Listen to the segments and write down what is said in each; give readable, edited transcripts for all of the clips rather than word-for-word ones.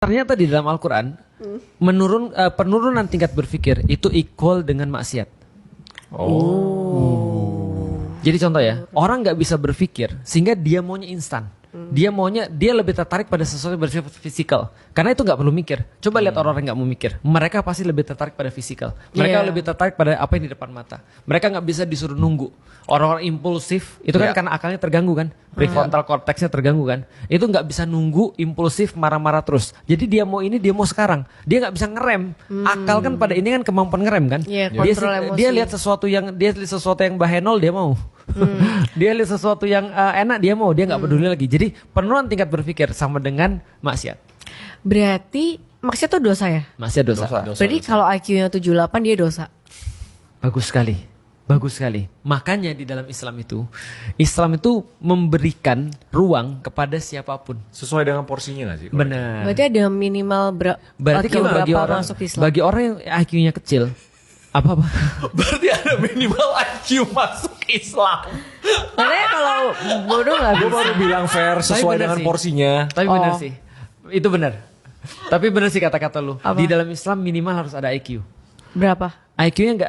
Ternyata di dalam Al-Quran penurunan tingkat berpikir itu equal dengan maksiat. Jadi contoh ya, orang nggak bisa berpikir sehingga dia maunya instan. Dia lebih tertarik pada sesuatu yang bersifat fisikal. Karena itu nggak perlu mikir. Coba lihat orang-orang nggak mau mikir. Mereka pasti lebih tertarik pada fisikal. Mereka lebih tertarik pada apa yang di depan mata. Mereka nggak bisa disuruh nunggu. Orang-orang impulsif itu kan karena akalnya terganggu kan. Prefrontal cortexnya terganggu kan. Itu nggak bisa nunggu, impulsif, marah-marah terus. Jadi dia mau ini, dia mau sekarang. Dia nggak bisa ngerem. Akal kan pada ini kan kemampuan ngerem kan. Dia lihat sesuatu yang bahenol dia mau. Dia lihat sesuatu yang enak dia mau, dia nggak peduli lagi. Jadi penurunan tingkat berpikir sama dengan maksiat. Berarti maksiat itu dosa ya? Maksiat dosa. Berarti kalau IQ-nya 78 dia dosa. Bagus sekali. Bagus sekali. Makanya di dalam Islam itu memberikan ruang kepada siapapun. Sesuai dengan porsinya nggak sih? Benar. Berarti ada minimal Berarti IQ kalau berapa masuk Islam? bagi orang yang IQ-nya kecil, apa? Berarti ada minimal IQ masuk Islam. Karena kalau bodoh nggak Gue bisa. baru bilang fair sesuai bener dengan sih. porsinya. Tapi benar sih. Itu benar. Tapi benar sih kata-kata lu. Apa? Di dalam Islam minimal harus ada IQ. Berapa? IQ-nya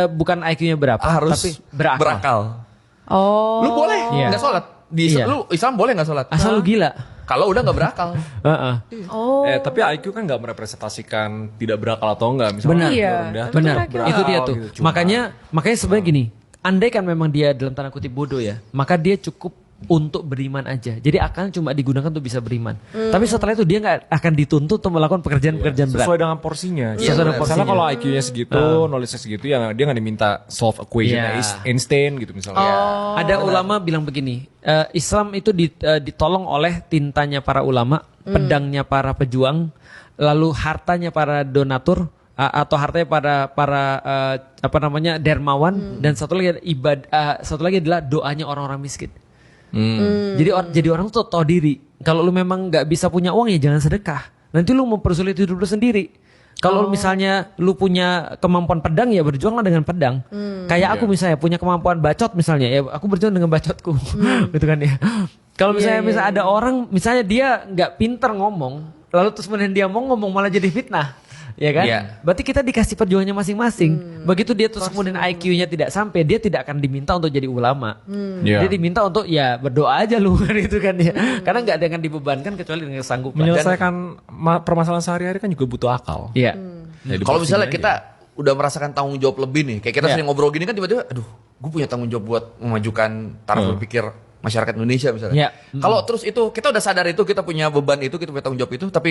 bukan IQ-nya berapa, Harus tapi berakal. Oh. Lu boleh Iya. nggak sholat di Iya. lu Islam boleh nggak sholat Asal lu gila. kalau udah nggak berakal. Heeh. Oh. Tapi IQ kan nggak merepresentasikan tidak berakal atau enggak. Misalnya Benar. Iya. rendah, Tapi Benar, berakal. itu dia tuh. Gitu. Cuma- Makanya sebenarnya gini, andai kan memang dia dalam tanda kutip bodoh ya, maka dia cukup untuk beriman aja. Jadi akalnya cuma digunakan untuk bisa beriman. Tapi setelah itu dia nggak akan dituntut untuk melakukan pekerjaan-pekerjaan berat. sesuai dengan porsinya. Sesuai dengan Misalnya porsinya. kalau IQ-nya segitu, knowledge-nya segitu, ya dia nggak diminta solve equation Iya. Einstein gitu misalnya. Ada ulama bilang begini, Islam itu ditolong oleh tintanya para ulama, pedangnya para pejuang, lalu hartanya para donatur atau hartanya para dermawan, dan satu lagi adalah doanya orang-orang miskin. Jadi orang tuh tahu diri. Kalau lu memang nggak bisa punya uang ya jangan sedekah. Nanti lu mempersulit hidup lu sendiri. Kalau misalnya lu punya kemampuan pedang ya berjuanglah dengan pedang. Kayak aku misalnya punya kemampuan bacot misalnya ya aku berjuang dengan bacotku. Gitu kan ya. Kalau misalnya ada orang misalnya dia nggak pinter ngomong, lalu terus kemudian dia mau ngomong malah jadi fitnah. Ya kan? Iya. Berarti kita dikasih perjuangannya masing-masing. Begitu dia terus kemudian IQ-nya tidak sampai, dia tidak akan diminta untuk jadi ulama. Iya. Dia diminta untuk ya berdoa aja lu kan itu kan ya. Karena nggak ada yang dibebankan kecuali dengan kesanggupan. Menyelesaikan permasalahan sehari-hari kan juga butuh akal. Iya. Ya, di Kalau porsinya misalnya aja. kita udah merasakan tanggung jawab lebih nih, kayak kita Iya. sering ngobrol gini kan tiba-tiba, aduh, gue punya tanggung jawab buat memajukan taraf berpikir masyarakat Indonesia misalnya. Iya. Kalau terus itu kita udah sadar itu kita punya beban itu, kita punya tanggung jawab itu, tapi